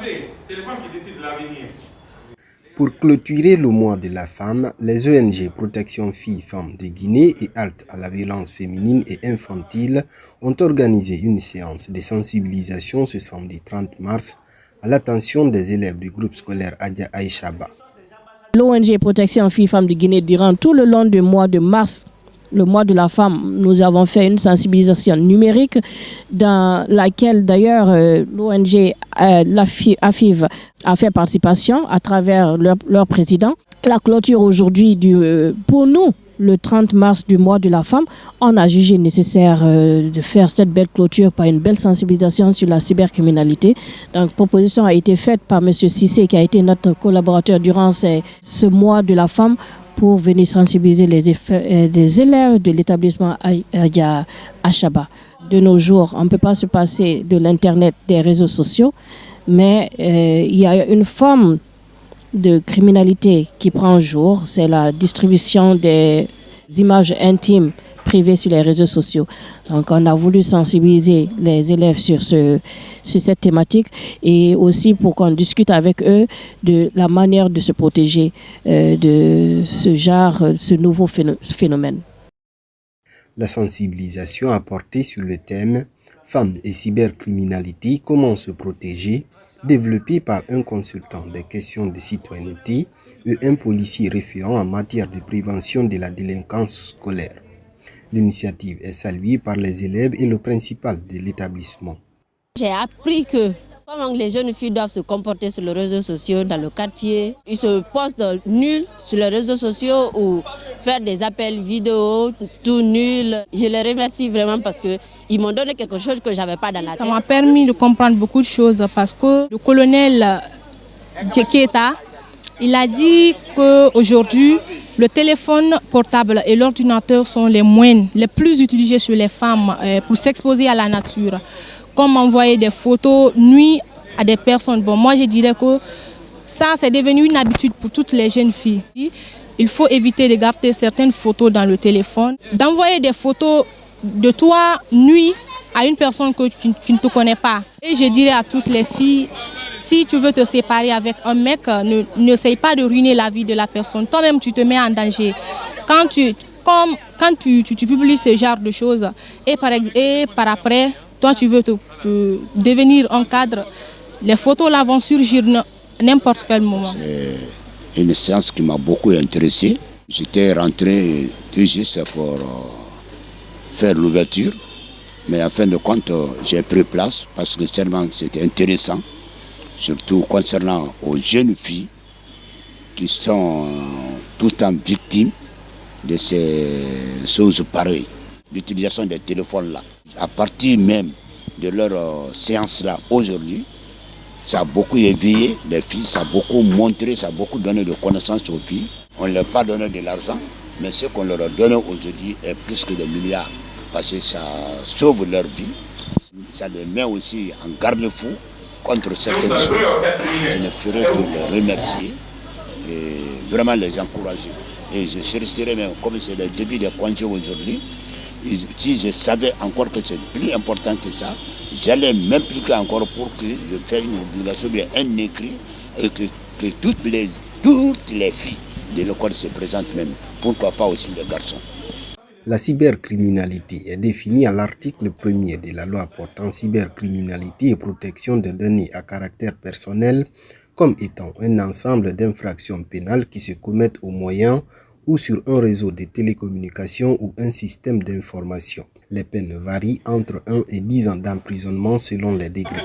savez, c'est les femmes qui décident de l'avenir. Pour clôturer le mois de la femme, les ONG Protection Filles-Femmes de Guinée et Halte à la violence féminine et infantile ont organisé une séance de sensibilisation ce samedi 30 mars à l'attention des élèves du groupe scolaire Adja Aïchaba. L'ONG Protection Filles-Femmes de Guinée, durant tout le long du mois de mars, le mois de la femme, nous avons fait une sensibilisation numérique dans laquelle d'ailleurs l'ONG AFIV a fait participation à travers leur président. La clôture aujourd'hui, pour nous, le 30 mars du mois de la femme, on a jugé nécessaire de faire cette belle clôture par une belle sensibilisation sur la cybercriminalité. Donc, proposition a été faite par M. Cissé, qui a été notre collaborateur durant ce mois de la femme, pour venir sensibiliser des élèves de l'établissement Adja Aïchaba. De nos jours, on ne peut pas se passer de l'Internet, des réseaux sociaux, mais il y a une forme de criminalité qui prend jour, c'est la distribution des images intimes privées sur les réseaux sociaux. Donc on a voulu sensibiliser les élèves sur cette thématique et aussi pour qu'on discute avec eux de la manière de se protéger de ce nouveau phénomène. La sensibilisation a porté sur le thème « Femmes et cybercriminalité, comment se protéger ?» développé par un consultant des questions de citoyenneté et un policier référent en matière de prévention de la délinquance scolaire. L'initiative est saluée par les élèves et le principal de l'établissement. J'ai appris que comment les jeunes filles doivent se comporter sur les réseaux sociaux dans le quartier. Ils se postent nuls sur les réseaux sociaux ou faire des appels vidéo tout nuls. Je les remercie vraiment parce qu'ils m'ont donné quelque chose que je n'avais pas dans la tête. Ça m'a permis de comprendre beaucoup de choses parce que le colonel Keita, il a dit qu'aujourd'hui, le téléphone portable et l'ordinateur sont les moyens les plus utilisés chez les femmes pour s'exposer à la nature. Comme envoyer des photos nuit à des personnes. Bon, moi je dirais que ça c'est devenu une habitude pour toutes les jeunes filles. Il faut éviter de garder certaines photos dans le téléphone. D'envoyer des photos de toi nuit à une personne que tu ne te connais pas. Et je dirais à toutes les filles, si tu veux te séparer avec un mec, n'essaye pas de ruiner la vie de la personne. Toi-même, tu te mets en danger. Quand tu publies ce genre de choses et par après, toi tu veux te devenir un cadre, les photos là vont surgir n'importe quel moment. C'est une séance qui m'a beaucoup intéressé. J'étais rentré tout juste pour faire l'ouverture. Mais en fin de compte, j'ai pris place parce que tellement c'était intéressant, surtout concernant aux jeunes filles qui sont tout le temps victimes de ces choses pareilles. L'utilisation des téléphones là. À partir même de leur séance là aujourd'hui, ça a beaucoup éveillé les filles, ça a beaucoup montré, ça a beaucoup donné de connaissances aux filles. On ne leur a pas donné de l'argent, mais ce qu'on leur a donné aujourd'hui est plus que des milliards. Parce que ça sauve leur vie, ça les met aussi en garde-fou contre certaines choses. Je ne ferai que les remercier et vraiment les encourager. Et je serais même, comme c'est le début des congés aujourd'hui, si je savais encore que c'est plus important que ça, j'allais m'impliquer encore pour que je fasse une obligation, bien un écrit, et que toutes les filles de l'école se présentent même. Pourquoi pas aussi les garçons. La cybercriminalité est définie à l'article 1er de la loi portant cybercriminalité et protection des données à caractère personnel comme étant un ensemble d'infractions pénales qui se commettent au moyen ou sur un réseau de télécommunications ou un système d'information. Les peines varient entre 1 et 10 ans d'emprisonnement selon les degrés.